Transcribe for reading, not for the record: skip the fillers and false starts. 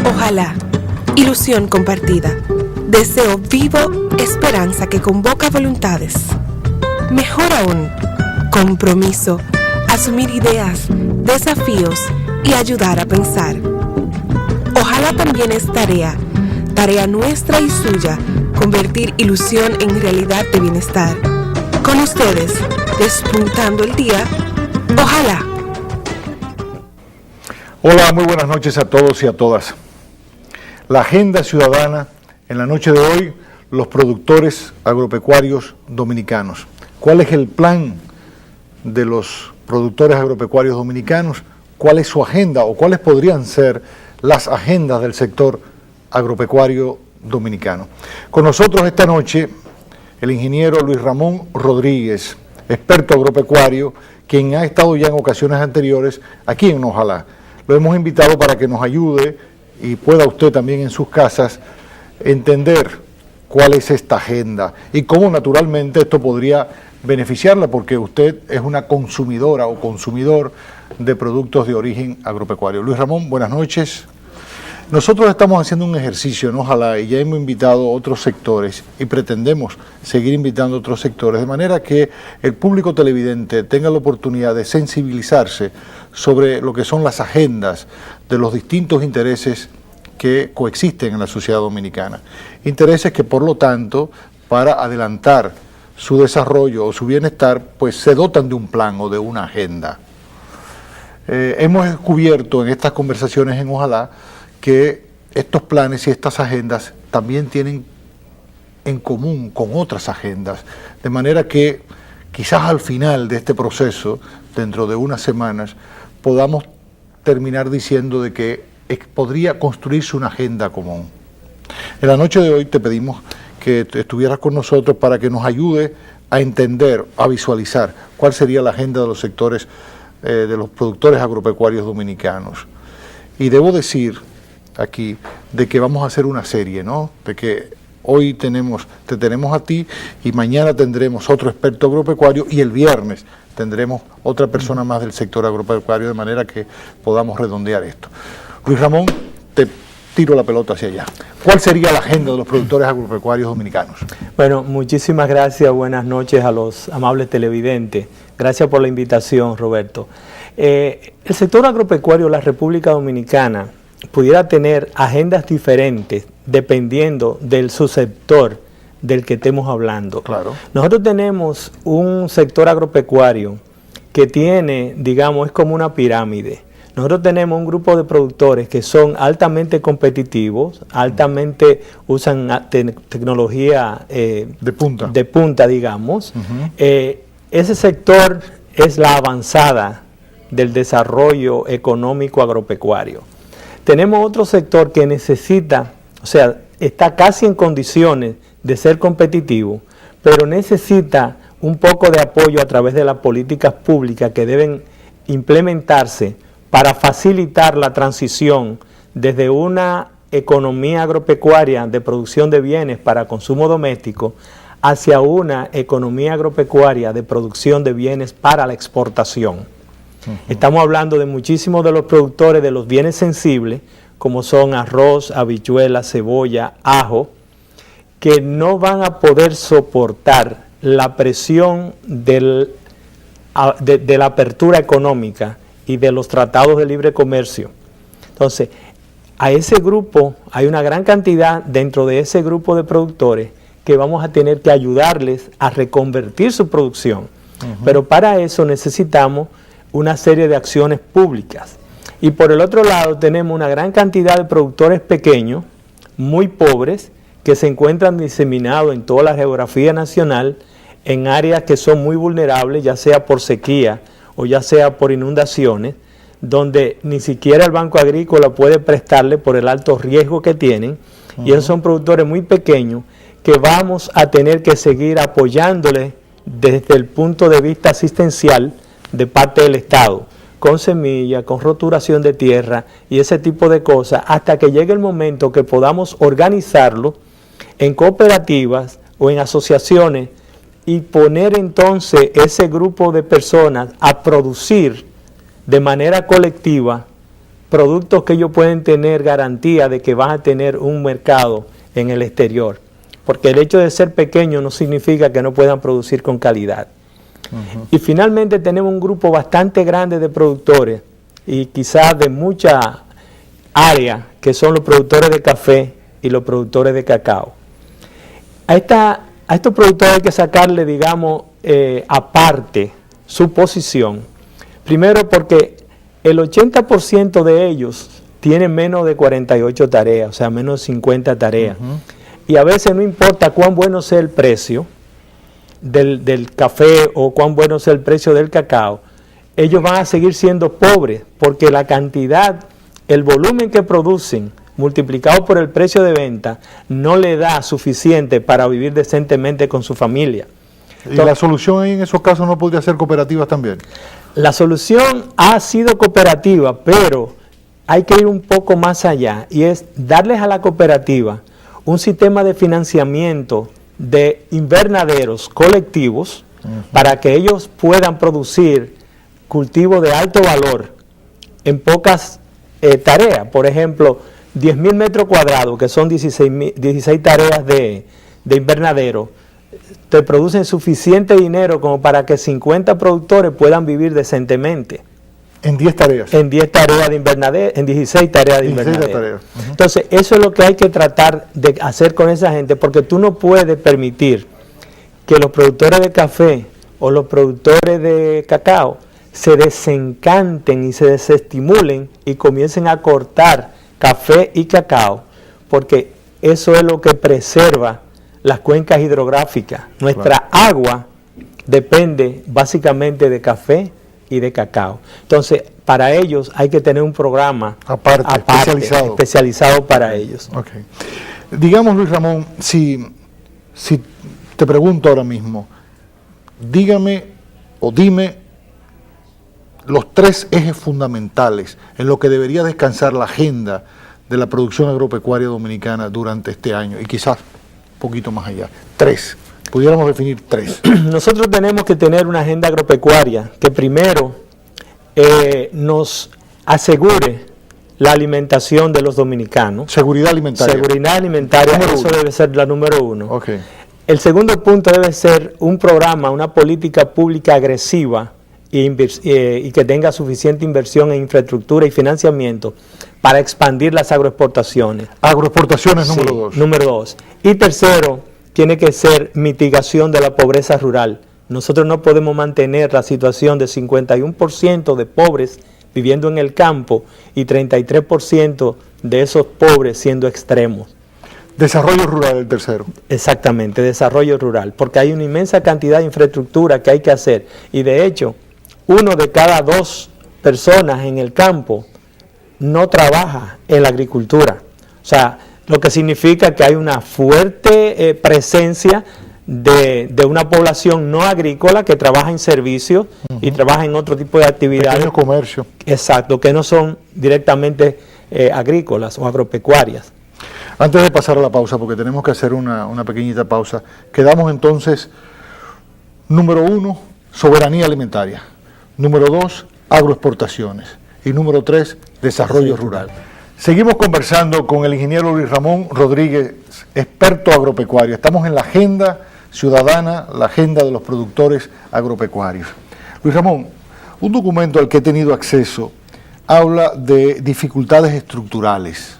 Ojalá, ilusión compartida, deseo vivo, esperanza que convoca voluntades. Mejor aún, compromiso, asumir ideas, desafíos y ayudar a pensar. Ojalá también es tarea nuestra y suya, convertir ilusión en realidad de bienestar. Con ustedes, despuntando el día, ojalá. Hola, muy buenas noches a todos y a todas. La agenda ciudadana, en la noche de hoy, los productores agropecuarios dominicanos. ¿Cuál es el plan de los productores agropecuarios dominicanos? ¿Cuál es su agenda o cuáles podrían ser las agendas del sector agropecuario dominicano? Con nosotros esta noche el ingeniero Luis Ramón Rodríguez, experto agropecuario, quien ha estado ya en ocasiones anteriores aquí en Ojalá. Lo hemos invitado para que nos ayude y pueda usted también en sus casas entender cuál es esta agenda y cómo naturalmente esto podría beneficiarla, porque usted es una consumidora o consumidor de productos de origen agropecuario. Luis Ramón, buenas noches. Nosotros estamos haciendo un ejercicio en Ojalá y ya hemos invitado a otros sectores y pretendemos seguir invitando a otros sectores, de manera que el público televidente tenga la oportunidad de sensibilizarse sobre lo que son las agendas de los distintos intereses que coexisten en la sociedad dominicana. Intereses que, por lo tanto, para adelantar su desarrollo o su bienestar, pues se dotan de un plan o de una agenda. Hemos descubierto en estas conversaciones en Ojalá que estos planes y estas agendas también tienen en común con otras agendas, de manera que quizás al final de este proceso, dentro de unas semanas, podamos terminar diciendo de que podría construirse una agenda común. En la noche de hoy te pedimos que estuvieras con nosotros para que nos ayude a entender, a visualizar cuál sería la agenda de los sectores, de los productores agropecuarios dominicanos. Y debo decir aquí de que vamos a hacer una serie, ¿no? De que hoy te tenemos a ti y mañana tendremos otro experto agropecuario y el viernes tendremos otra persona más del sector agropecuario, de manera que podamos redondear esto. Luis Ramón, te tiro la pelota hacia allá. ¿Cuál sería la agenda de los productores agropecuarios dominicanos? Bueno, muchísimas gracias, buenas noches a los amables televidentes. Gracias por la invitación, Roberto. El sector agropecuario de la República Dominicana pudiera tener agendas diferentes dependiendo del subsector del que estemos hablando. Claro. Nosotros tenemos un sector agropecuario que tiene, digamos, es como una pirámide. Nosotros tenemos un grupo de productores que son altamente competitivos, altamente usan tecnología de punta, digamos. Ese sector es la avanzada del desarrollo económico agropecuario. Tenemos otro sector que necesita, o sea, está casi en condiciones de ser competitivo, pero necesita un poco de apoyo a través de las políticas públicas que deben implementarse para facilitar la transición desde una economía agropecuaria de producción de bienes para consumo doméstico hacia una economía agropecuaria de producción de bienes para la exportación. Estamos hablando de muchísimos de los productores de los bienes sensibles, como son arroz, habichuelas, cebolla, ajo, que no van a poder soportar la presión de la apertura económica y de los tratados de libre comercio. Entonces, a ese grupo, hay una gran cantidad dentro de ese grupo de productores que vamos a tener que ayudarles a reconvertir su producción. Pero para eso necesitamos una serie de acciones públicas. Y por el otro lado tenemos una gran cantidad de productores pequeños, muy pobres, que se encuentran diseminados en toda la geografía nacional, en áreas que son muy vulnerables, ya sea por sequía o ya sea por inundaciones, donde ni siquiera el Banco Agrícola puede prestarle por el alto riesgo que tienen, y esos son productores muy pequeños que vamos a tener que seguir apoyándoles desde el punto de vista asistencial de parte del Estado, con semillas, con roturación de tierra y ese tipo de cosas, hasta que llegue el momento que podamos organizarlo en cooperativas o en asociaciones y poner entonces ese grupo de personas a producir de manera colectiva productos que ellos pueden tener garantía de que van a tener un mercado en el exterior. Porque el hecho de ser pequeño no significa que no puedan producir con calidad. Y finalmente tenemos un grupo bastante grande de productores y quizás de mucha área, que son los productores de café y los productores de cacao. A estos productores hay que sacarle, digamos, aparte su posición. Primero porque el 80% de ellos tienen menos de 48 tareas, o sea, menos de 50 tareas. Y a veces no importa cuán bueno sea el precio del café o cuán bueno sea el precio del cacao, ellos van a seguir siendo pobres porque la cantidad, el volumen que producen multiplicado por el precio de venta no le da suficiente para vivir decentemente con su familia. ¿Y la solución ahí en esos casos no podría ser cooperativas también? La solución ha sido cooperativa, pero hay que ir un poco más allá y es darles a la cooperativa un sistema de financiamiento de invernaderos colectivos para que ellos puedan producir cultivos de alto valor en pocas tareas. Por ejemplo, 10.000 metros cuadrados, que son 16 tareas de invernadero, te producen suficiente dinero como para que 50 productores puedan vivir decentemente. En 10 tareas. En 10 tareas de invernadero, en 16 tareas de invernadero. Tareas. Entonces, eso es lo que hay que tratar de hacer con esa gente, porque tú no puedes permitir que los productores de café o los productores de cacao se desencanten y se desestimulen y comiencen a cortar café y cacao, porque eso es lo que preserva las cuencas hidrográficas. Nuestra agua depende básicamente de café y de cacao. Entonces, para ellos hay que tener un programa aparte especializado para ellos. Okay. Digamos, Luis Ramón, si te pregunto ahora mismo, dígame o dime los 3 ejes fundamentales en lo que debería descansar la agenda de la producción agropecuaria dominicana durante este año y quizás un poquito más allá. 3. Pudiéramos definir 3. Nosotros tenemos que tener una agenda agropecuaria que primero nos asegure la alimentación de los dominicanos. Seguridad alimentaria. Seguridad alimentaria, eso debe ser la número 1. Okay. El segundo punto debe ser un programa, una política pública agresiva y que tenga suficiente inversión en infraestructura y financiamiento para expandir las agroexportaciones. Agroexportaciones número 2. Número 2. Y tercero, tiene que ser mitigación de la pobreza rural. Nosotros no podemos mantener la situación de 51% de pobres viviendo en el campo y 33% de esos pobres siendo extremos. Desarrollo rural, el tercero. Exactamente, desarrollo rural, porque hay una inmensa cantidad de infraestructura que hay que hacer. Y de hecho, 1 de cada 2 personas en el campo no trabaja en la agricultura. O sea, lo que significa que hay una fuerte presencia de una población no agrícola que trabaja en servicios y trabaja en otro tipo de actividades. Pequeño comercio. Exacto, que no son directamente agrícolas o agropecuarias. Antes de pasar a la pausa, porque tenemos que hacer una pequeñita pausa, quedamos entonces, número 1, soberanía alimentaria. Número 2, agroexportaciones. Y número 3, desarrollo rural. Seguimos conversando con el ingeniero Luis Ramón Rodríguez, experto agropecuario. Estamos en la agenda ciudadana, la agenda de los productores agropecuarios. Luis Ramón, un documento al que he tenido acceso habla de dificultades estructurales